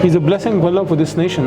He's a blessing of Allah for this nation.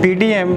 PDM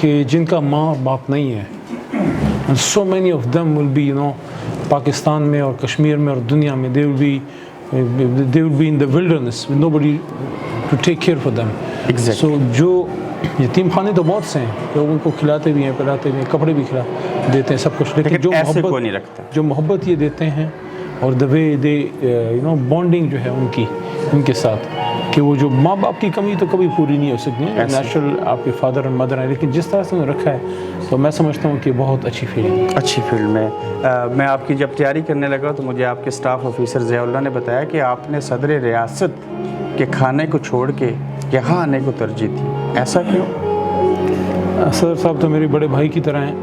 کہ جن کا ماں اور باپ نہیں ہے. And so many of them will be, Pakistan میں اور کشمیر میں اور دنیا میں they will be in the wilderness with nobody to take care for them. Exactly. So جو یتیم خانے تو بہت سے ہیں, لوگ ان کو کھلاتے بھی ہیں, پلاتے بھی ہیں, کپڑے بھی کھلا دیتے ہیں, سب کچھ, لیکن جو محبت یہ دیتے ہیں اور the way they bonding جو ہے ان کے ساتھ, کہ وہ جو ماں باپ کی کمی تو کبھی پوری نہیں ہو سکتی ہے, نیچرل آپ کے فادر اور مدر ہیں, لیکن جس طرح سے انہوں نے رکھا ہے تو میں سمجھتا ہوں کہ بہت اچھی فیلڈ میں میں آپ کی جب تیاری کرنے لگا تو مجھے آپ کے سٹاف آفیسر ضیاء اللہ نے بتایا کہ آپ نے صدر ریاست کے کھانے کو چھوڑ کے یہاں آنے کو ترجیح دی, ایسا کیوں؟ صدر صاحب تو میرے بڑے بھائی کی طرح ہیں,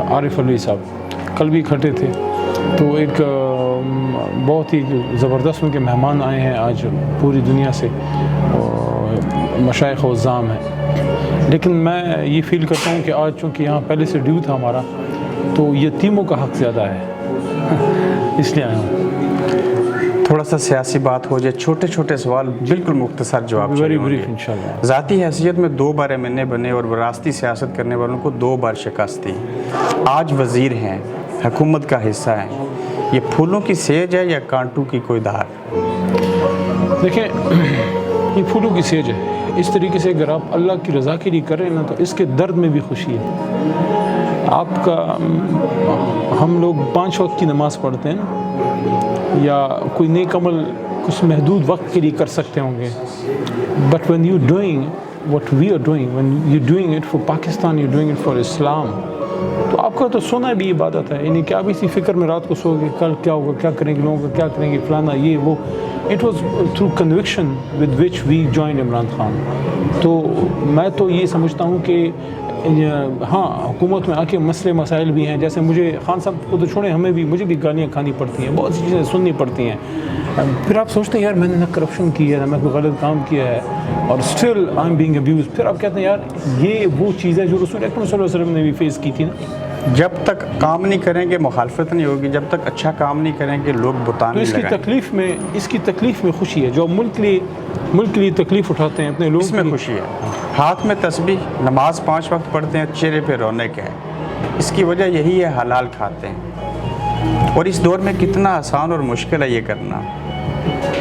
عارف علی صاحب کل بھی کھٹے تھے, تو ایک بہت ہی زبردست ان کے مہمان آئے ہیں آج پوری دنیا سے, مشائخ و عظام ہیں, لیکن میں یہ فیل کرتا ہوں کہ آج چونکہ یہاں پہلے سے ڈیو تھا ہمارا, تو یتیموں کا حق زیادہ ہے, اس لیے آیا ہوں. تھوڑا سا سیاسی بات ہو جائے, چھوٹے چھوٹے سوال, بالکل مختصر جواب. ویری بریف انشاءاللہ. ذاتی حیثیت میں 2 بار MNA بنے اور وراثتی سیاست کرنے والوں کو 2 بار شکست دی, آج وزیر ہیں, حکومت کا حصہ ہیں, یہ پھولوں کی سیج ہے یا کانٹوں کی کوئی دھار؟ دیکھیں, یہ پھولوں کی سیج ہے. اس طریقے سے اگر آپ اللہ کی رضا کے لیے کریں نا, تو اس کے درد میں بھی خوشی ہے. آپ کا ہم لوگ 5 وقت کی نماز پڑھتے ہیں نا, یا کوئی نیک عمل کچھ محدود وقت کے لیے کر سکتے ہوں گے, but when you doing what we are doing, when you doing it for Pakistan, you doing it for Islam, تو آپ کا تو سونا بھی عبادت ہے. یعنی کہ آپ اسی فکر میں رات کو سو گے کل کیا ہوگا, کیا کریں گے, لوگوں کا کیا کریں گے, فلانا یہ وہ. It was through conviction with which we joined Imran Khan. تو میں تو یہ سمجھتا ہوں کہ ہاں حکومت میں آ کے مسئلے مسائل بھی ہیں, جیسے مجھے خان صاحب کو تو چھوڑیں, ہمیں بھی, مجھے بھی گالیاں کھانی پڑتی ہیں, بہت سی چیزیں سننی پڑتی ہیں. پھر آپ سوچتے ہیں یار میں نے نہ کرپشن کی ہے, نہ میں کوئی غلط کام کیا ہے, اور still I am being abuse. پھر آپ کہتے ہیں یار یہ وہ چیز ہے جو رسول اکرم صلی اللہ علیہ وسلم نے بھی فیس کی تھی نا. جب تک کام نہیں کریں گے مخالفت نہیں ہوگی, جب تک اچھا کام نہیں کریں گے لوگ بتانے تو اس کی تکلیف میں خوشی ہے. جو ملک کے لیے تکلیف اٹھاتے ہیں اپنے لوگ, اس میں خوشی ہے. ہاتھ میں تسبیح, نماز 5 وقت پڑھتے ہیں, چہرے پہ رونق ہے, اس کی وجہ یہی ہے حلال کھاتے ہیں. اور اس دور میں کتنا آسان اور مشکل ہے یہ کرنا.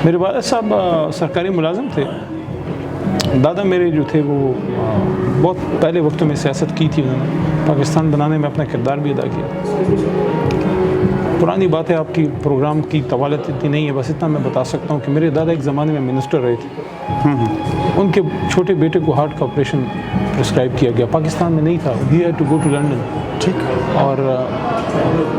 میرے والد صاحب سرکاری ملازم تھے, دادا میرے جو تھے وہ بہت پہلے وقتوں میں سیاست کی تھی, انہوں نے پاکستان بنانے میں اپنا کردار بھی ادا کیا. پرانی بات ہے, آپ کی پروگرام کی طوالت اتنی نہیں ہے, بس اتنا میں بتا سکتا ہوں کہ میرے دادا ایک زمانے میں منسٹر رہے تھے. ان کے چھوٹے بیٹے کو ہارٹ کا آپریشن پرسکرائب کیا گیا, پاکستان میں نہیں تھا, he had to go to London. ٹھیک. اور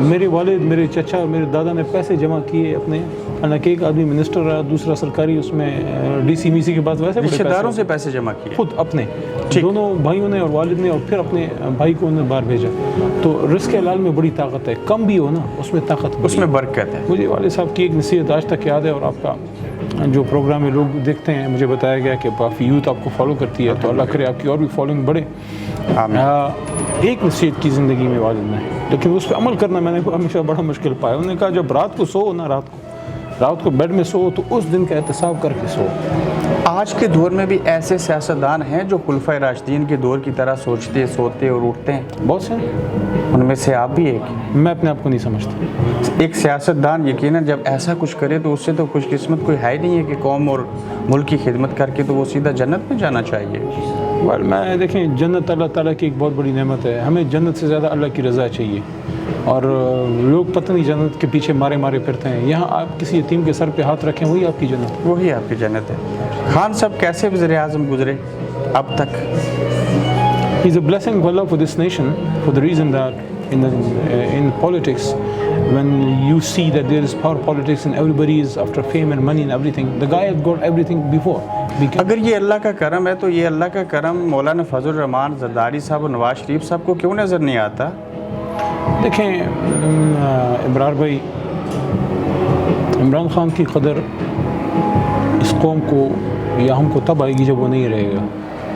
میرے والد, میرے چچا, میرے دادا نے پیسے جمع کیے اپنے, حالانکہ ایک آدمی منسٹر رہا, دوسرا سرکاری, اس میں ڈی سی می سی کے بعد ویسے رشتہ داروں سے پیسے جمع کیے, خود اپنے دونوں بھائیوں نے اور والد نے, اور پھر اپنے بھائی کو انہوں نے باہر بھیجا. تو رزق حلال میں بڑی طاقت ہے, کم بھی ہو نا اس میں طاقت, اس میں برکت ہے. مجھے والد صاحب کی ایک نصیحت آج تک یاد ہے, اور آپ کا جو پروگرام میں لوگ دیکھتے ہیں, مجھے بتایا گیا کہ کافی یوتھ آپ کو فالو کرتی ہے, تو اللہ کرے آپ کی اور بھی فالوئنگ بڑھے. ایک نصیحت کی زندگی میں والد نے, لیکن اس پہ عمل کرنا میں نے ہمیشہ بڑا مشکل پایا. انہوں نے کہا جب رات کو سو نا, رات کو بیڈ میں سو, تو اس دن کا احتساب کر کے سو. آج کے دور میں بھی ایسے سیاستدان ہیں جو خلفائے راشدین کے دور کی طرح سوچتے, سوتے اور اٹھتے ہیں؟ بہت سے, ان میں سے آپ بھی ایک. میں اپنے آپ کو نہیں سمجھتا ایک سیاستدان یقیناً جب ایسا کچھ کرے تو اس سے تو خوش قسمت کوئی ہے ہی نہیں ہے کہ قوم اور ملک کی خدمت کر کے تو وہ سیدھا جنت میں جانا چاہیے. میں دیکھیں, جنت اللہ تعالیٰ کی ایک بہت بڑی نعمت ہے. ہمیں جنت سے زیادہ اللہ کی رضا چاہیے, اور لوگ پتہ نہیں جنت کے پیچھے مارے پھرتے ہیں. یہاں آپ کسی یتیم کے سر پہ ہاتھ رکھیں, وہی آپ کی جنت, وہی آپ کی جنت ہے. خان صاحب کیسے وزیر اعظم گزرے اب تک؟ He is a blessing of Allah for this nation, for the reason that in politics, when you see that there is power politics and everybody is after fame and money and everything, the guy has got everything before. اگر یہ اللہ کا کرم ہے تو یہ اللہ کا کرم مولانا فضل الرحمان زرداری صاحب اور نواز شریف صاحب کو کیوں نظر نہیں آتا؟ دیکھیں ابرار بھائی, عمران خان کی قدر اس قوم کو یا ہم کو تب آئے گی جب وہ نہیں رہے گا.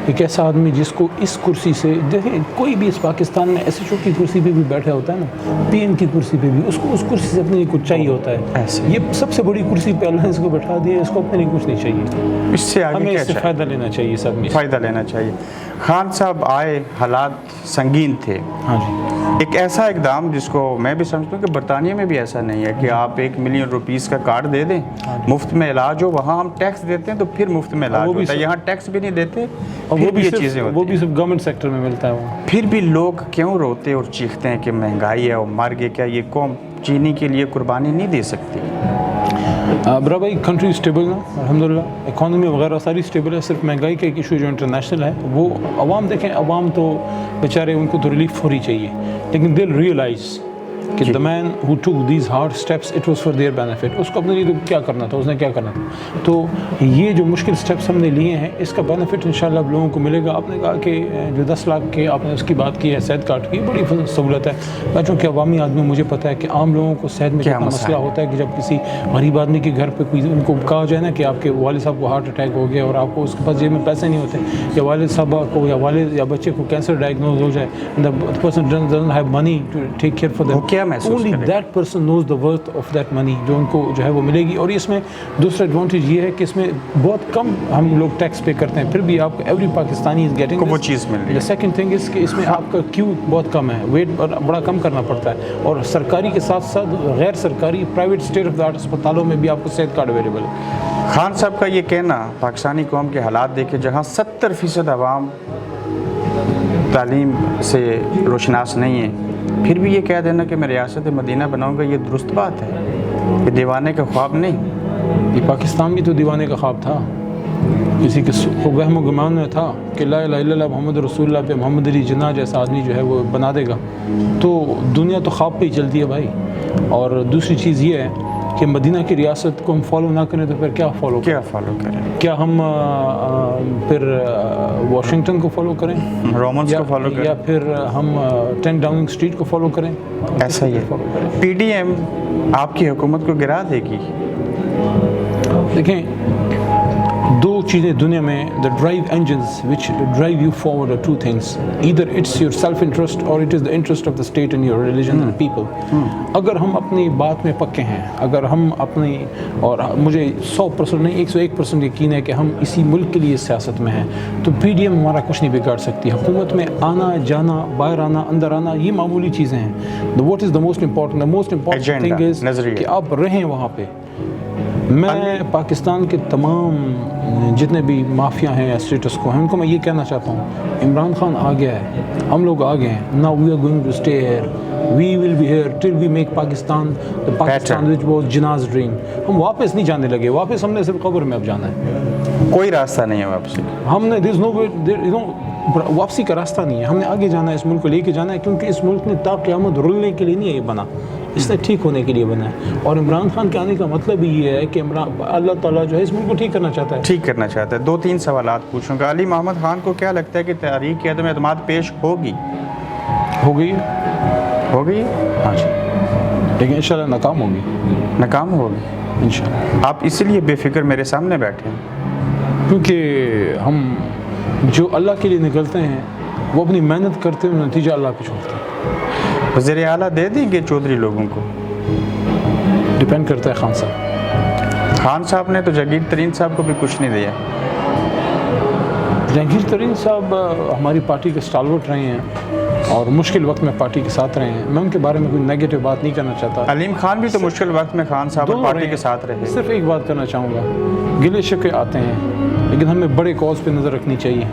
ایک ایسا آدمی جس کو اس کرسی سے دیکھیں کوئی بھی اس پاکستان میں ایس ایچ او کی کرسی پہ بھی بیٹھا ہوتا ہے نا, پی ایم کی کرسی پہ بھی اس کو اس کرسی سے اپنے لیے کچھ چاہیے ہوتا ہے. یہ سب سے بڑی کرسی پہ اللہ نے اس کو بٹھا دیا, اس کو اپنے لیے کچھ نہیں چاہیے. اس سے آگے ہمیں کیا اس سے فائدہ لینا چاہیے, سب میں فائدہ لینا چاہیے. خان صاحب آئے, حالات سنگین تھے. ہاں جی, ایک ایسا اقدام جس کو میں بھی سمجھتا ہوں کہ برطانیہ میں بھی ایسا نہیں ہے کہ آپ 1 ملین روپیز کا کارڈ دے دیں, مفت میں علاج ہو. وہاں ہم ٹیکس دیتے ہیں تو پھر مفت میں علاج ہوتا ہے, یہاں ٹیکس بھی نہیں دیتے, پھر بھی یہ چیزیں ہوتی ہیں. وہ بھی صرف گورنمنٹ سیکٹر میں ملتا ہے. وہ پھر بھی لوگ کیوں روتے اور چیختے ہیں کہ مہنگائی ہے اور مر گئے؟ کیا یہ قوم چینی کے لیے قربانی نہیں دے سکتی؟ برا بھائی کنٹری اسٹیبل ہے الحمدللہ, اکانومی وغیرہ ساری اسٹیبل ہے. صرف مہنگائی کا ایک ایشو جو انٹرنیشنل ہے وہ عوام دیکھیں, عوام تو بیچارے ان کو تو ریلیف ہو ہی چاہیے, لیکن دل ریئلائز کہ the man who took these hard steps it was for their benefit. اس کو اپنے لیے تو کیا کرنا تھا, اس نے کیا کرنا تھا. تو یہ جو مشکل سٹیپس ہم نے لیے ہیں اس کا بینیفٹ انشاءاللہ اب لوگوں کو ملے گا. آپ نے کہا کہ جو 10 لاکھ کے آپ نے اس کی بات کی ہے صحت کارڈ کی, بڑی سہولت ہے. میں چونکہ عوامی آدمی, مجھے پتہ ہے کہ عام لوگوں کو صحت میں کیا مسئلہ ہوتا ہے کہ جب کسی غریب آدمی کے گھر پہ کوئی ان کو کہا جائے نا کہ آپ کے والد صاحب کو ہارٹ اٹیک ہو گیا اور آپ کو اس کے پاس جیب میں پیسے نہیں ہوتے, یا والد صاحب کو یا والد یا بچے کو کینسر ڈائگنوز ہو جائے, the person doesn't have money to take care for them. کیا محسوس Only that person knows the worth of that money, جو ان کو جو ہے وہ ملے گی. اور اس میں دوسرا ایڈوانٹیج یہ ہے کہ اس میں بہت کم ہم لوگ ٹیکس پے کرتے ہیں, پھر بھی آپ کو ایوری پاکستانی از گیٹنگ وہ چیز مل رہی ہے. سیکنڈ تھنگ از کہ اس میں آپ کا کیو بہت کم ہے, ویٹ بڑا کم کرنا پڑتا ہے, اور سرکاری کے ساتھ ساتھ غیر سرکاری private state of the art اسپتالوں میں بھی آپ کو صحت کارڈ اویلیبل ہے. خان صاحب کا یہ کہنا پاکستانی قوم کے حالات دیکھے جہاں 70% عوام تعلیم سے روشناس نہیں ہے, پھر بھی یہ کہہ دینا کہ میں ریاست مدینہ بناؤں گا, یہ درست بات ہے؟ یہ دیوانے کا خواب نہیں. یہ پاکستان بھی تو دیوانے کا خواب تھا, کسی کے وہم و گمان میں تھا کہ لا الہ الا اللہ محمد رسول اللہ پہ محمد علی جناح جیسا آدمی جو ہے وہ بنا دے گا. تو دنیا تو خواب پہ ہی چلتی ہے بھائی. اور دوسری چیز یہ ہے کہ مدینہ کی ریاست کو ہم فالو نہ کریں تو پھر کیا فالو کریں؟ کیا ہم پھر واشنگٹن کو فالو کریں, رومنس کو فالو کریں, یا پھر ہم 10 ڈاؤننگ اسٹریٹ کو فالو کریں؟ ایسا ہی ہے. پی ڈی ایم آپ کی حکومت کو گرا دے گی. دیکھیں, دو چیزیں دنیا میں the drive engines which drive you forward are two things. Either it's your self-interest or it is the interest of the state and your religion and people. اگر ہم اپنی بات میں پکے ہیں, اگر ہم اپنی, اور مجھے 100% نہیں 101% یقین ہے کہ ہم اسی ملک کے لیے سیاست میں ہیں, تو پی ڈی ایم ہمارا کچھ نہیں بگاڑ سکتی. حکومت میں آنا جانا, باہر آنا اندر آنا, یہ معمولی چیزیں ہیں. What is the most important? The most important thing is کہ آپ رہیں وہاں پہ. میں پاکستان کے تمام جتنے بھی مافیا ہیں یا اسٹیٹس کو ہیں ان کو میں یہ کہنا چاہتا ہوں, عمران خان آ گیا ہے, ہم لوگ آ گئے ہیں. Now we are going to stay here. We will be here till we make Pakistan the Pakistan which was Jinnah's dream. ہم واپس نہیں جانے لگے, واپس ہم نے صرف قبر میں اب جانا ہے. کوئی راستہ نہیں ہے واپسی. ہم نے there is no way, you know, واپسی کا راستہ نہیں ہے. ہم نے آگے جانا ہے, اس ملک کو لے کے جانا ہے, کیونکہ اس ملک نے تا قیامت رلنے کے لیے نہیں ہے یہ بنا, اس نے ٹھیک ہونے کے لیے بنا ہے. اور عمران خان کے آنے کا مطلب یہ ہے کہ اللہ تعالیٰ جو ہے اس ملک کو ٹھیک کرنا چاہتا ہے. 2-3 سوالات پوچھوں گا. علی محمد خان کو کیا لگتا ہے کہ تحریک عدم اعتماد پیش ہوگی؟ ہو گئی ہاں جی, لیکن انشاءاللہ ناکام ہوگی انشاءاللہ. آپ اسی لیے بے فکر میرے سامنے بیٹھے ہیں؟ کیونکہ ہم جو اللہ کے لیے نکلتے ہیں وہ اپنی محنت کرتے ہیں, نتیجہ اللہ پہ چھوڑتے ہیں. وزیر اعلیٰ دے دیں گے چودھری لوگوں کو؟ ڈیپینڈ کرتا ہے خان صاحب نے تو جہانگیر ترین صاحب کو بھی کچھ نہیں دیا. جہانگیر ترین صاحب ہماری پارٹی کے اسٹالورٹ رہے ہیں اور مشکل وقت میں پارٹی کے ساتھ رہے ہیں. میں ان کے بارے میں کوئی نیگیٹو بات نہیں کرنا چاہتا. علیم خان بھی تو مشکل وقت میں خان صاحب اور پارٹی کے ساتھ رہے. صرف ایک بات کرنا چاہوں گا, گلے شکوے آتے ہیں لیکن ہمیں بڑے کاز پہ نظر رکھنی چاہیے.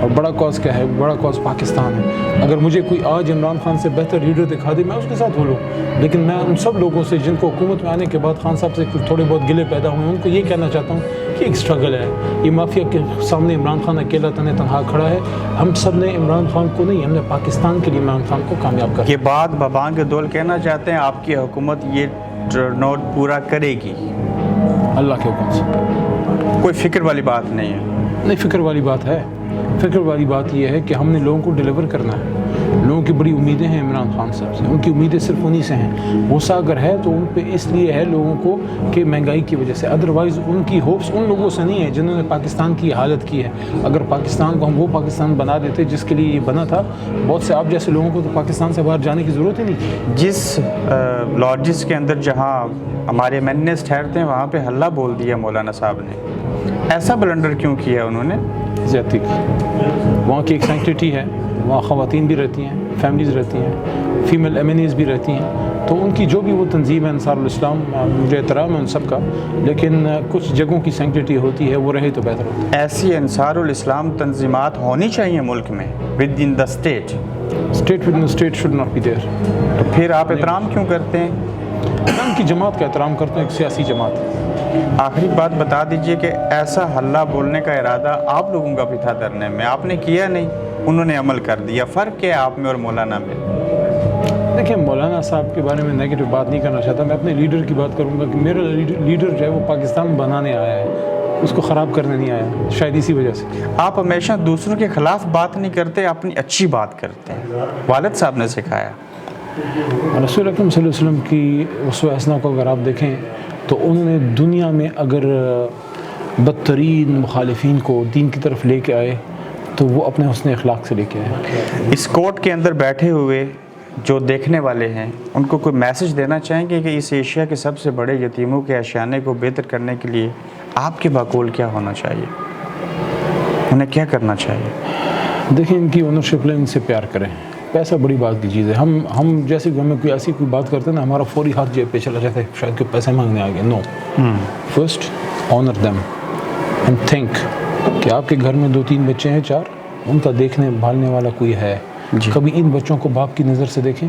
اور بڑا کاز کیا ہے؟ بڑا کاز پاکستان ہے. اگر مجھے کوئی آج عمران خان سے بہتر لیڈر دکھا دے میں اس کے ساتھ ہو لوں, لیکن میں ان سب لوگوں سے جن کو حکومت میں آنے کے بعد خان صاحب سے کچھ تھوڑے بہت گلے پیدا ہوئے ہیں ان کو یہ کہنا چاہتا ہوں کہ ایک اسٹرگل ہے. یہ مافیا کے سامنے عمران خان اکیلا تنہا کھڑا ہے. ہم سب نے عمران خان کو نہیں, ہم نے پاکستان کے لیے عمران خان کو کامیاب کر. یہ بات بابانگ دول کہنا چاہتے ہیں آپ کی حکومت یہ ٹرن پورا کرے گی اللہ کے حکم سے. کوئی فکر والی بات نہیں ہے. نہیں, فکر والی بات ہے. فکر والی بات یہ ہے کہ ہم نے لوگوں کو ڈیلیور کرنا ہے. لوگوں کی بڑی امیدیں ہیں عمران خان صاحب سے، ان کی امیدیں صرف انہی سے ہیں. غصہ اگر ہے تو ان پہ اس لیے ہے لوگوں کو کہ مہنگائی کی وجہ سے، ادروائز ان کی ہوپس ان لوگوں سے نہیں ہے جنہوں نے پاکستان کی حالت کی ہے. اگر پاکستان کو ہم وہ پاکستان بنا دیتے جس کے لیے یہ بنا تھا، بہت سے آپ جیسے لوگوں کو تو پاکستان سے باہر جانے کی ضرورت ہی نہیں تھی. جس لاڈجز کے اندر جہاں ہمارے MNAs ٹھہرتے ہیں وہاں پہ ہلہ بول دیا مولانا صاحب نے، ایسا بلنڈر کیوں کیا انہوں نے؟ زیادتی کی. وہاں کی ایک سینکٹریٹی ہے، وہاں خواتین بھی رہتی ہیں، فیملیز رہتی ہیں، فیمیل MNAs بھی رہتی ہیں، تو ان کی جو بھی وہ تنظیم ہے انصار الاسلام، مجھے احترام ہے ان سب کا، لیکن کچھ جگہوں کی سینکٹریٹی ہوتی ہے، وہ رہے تو بہتر ہوتا ہے. ایسی انصار الاسلام تنظیمات ہونی چاہیے ملک میں within the state. State within state should not be there. تو پھر آپ احترام کیوں کرتے ہیں؟ میں ان کی جماعت کا احترام کرتا ہوں، ایک سیاسی جماعت ہے. آخری بات بتا دیجئے کہ ایسا حلہ بولنے کا ارادہ آپ لوگوں کا بھی تھا دھرنے میں، آپ نے کیا نہیں، انہوں نے عمل کر دیا. فرق کیا ہے آپ میں اور مولانا میں؟ دیکھیں، مولانا صاحب کے بارے میں نیگیٹو بات نہیں کرنا چاہتا. میں اپنے لیڈر کی بات کروں گا کہ میرا لیڈر جو ہے وہ پاکستان بنانے آیا ہے، اس کو خراب کرنے نہیں آیا، شاید اسی وجہ سے. آپ ہمیشہ دوسروں کے خلاف بات نہیں کرتے، اپنی اچھی بات کرتے ہیں، والد صاحب نے سکھایا. رسول اکرم صلی اللہ علیہ وسلم کی اسوہ حسنہ کو اگر آپ دیکھیں تو انہوں نے دنیا میں اگر بدترین مخالفین کو دین کی طرف لے کے آئے تو وہ اپنے حسن اخلاق سے لے کے آئے. اس کورٹ کے اندر بیٹھے ہوئے جو دیکھنے والے ہیں ان کو کوئی میسج دینا چاہیں گے کہ اس ایشیا کے سب سے بڑے یتیموں کے اشیانے کو بہتر کرنے کے لیے آپ کے بقول کیا ہونا چاہیے، انہیں کیا کرنا چاہیے؟ دیکھیں، ان کی اونرشپ لیں، ان سے پیار کریں. پیسہ بڑی بات کی چیز ہے. ہم جیسے کہ ہمیں کوئی ایسی کوئی بات کرتے ہیں نا، ہمارا فوری ہاتھ جیب پہ چلا جاتا ہے، شاید کہ پیسے مانگنے آ گئے. No, first honour them and think کہ آپ کے گھر میں 2-3 بچے ہیں، 4، ان کا دیکھنے بھالنے والا کوئی ہے. کبھی ان بچوں کو باپ کی نظر سے دیکھیں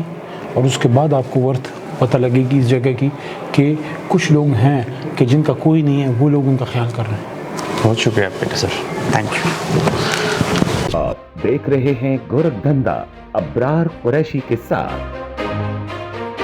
اور اس کے بعد آپ کو ورتھ پتہ لگے گی اس جگہ کی کہ کچھ لوگ ہیں کہ جن کا کوئی نہیں ہے، وہ لوگ ان کا خیال کر رہے ہیں. بہت شکریہ آپ کا سر، تھینک یو. آپ دیکھ رہے ہیں گورکھ دھندا ابرار قریشی کے ساتھ.